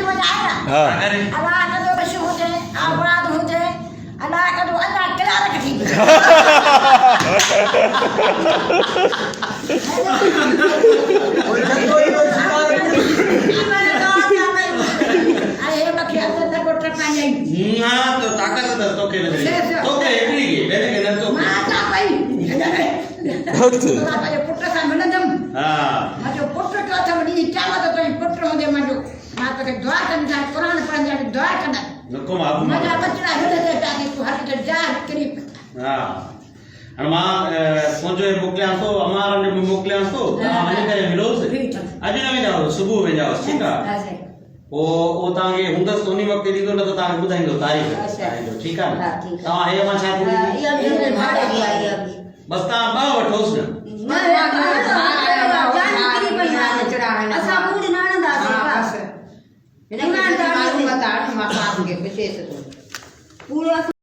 हाँ अल्लाह का तो बशु हो जाए आबाद हो जाए अल्लाह का तो अल्लाह कला रखी अरे बखे अंदर तक कोटर पानी हां तो ताकत दस तो के एकड़ी के बेने के न तो माता भाई माता ये पुत्र का मनदम हां माजो पुत्र का था मनी चावा तो पुत्र हो दे माजो माता के दुआ करना कुरान पढ़ने जाने दुआ करना नको माबू मजा बचड़ा हेडे ते ताकि तू हर के जा करी हां અને માં પોંજો મોકલ્યા તો અમારા ને મોકલ્યા તો મને કરે મિલો છે આજે નમે જાવ સુબહ મે જાવ ઠીક है ओ तांगे हुंदस तोनी वक्त दीदो न तो तांगे बुधाइंदो तारीख ठीक है ता हे मा छा बस ता बा वठोस न असा मूड नाणंदा बस मालूम बता मां के विशेष पूरा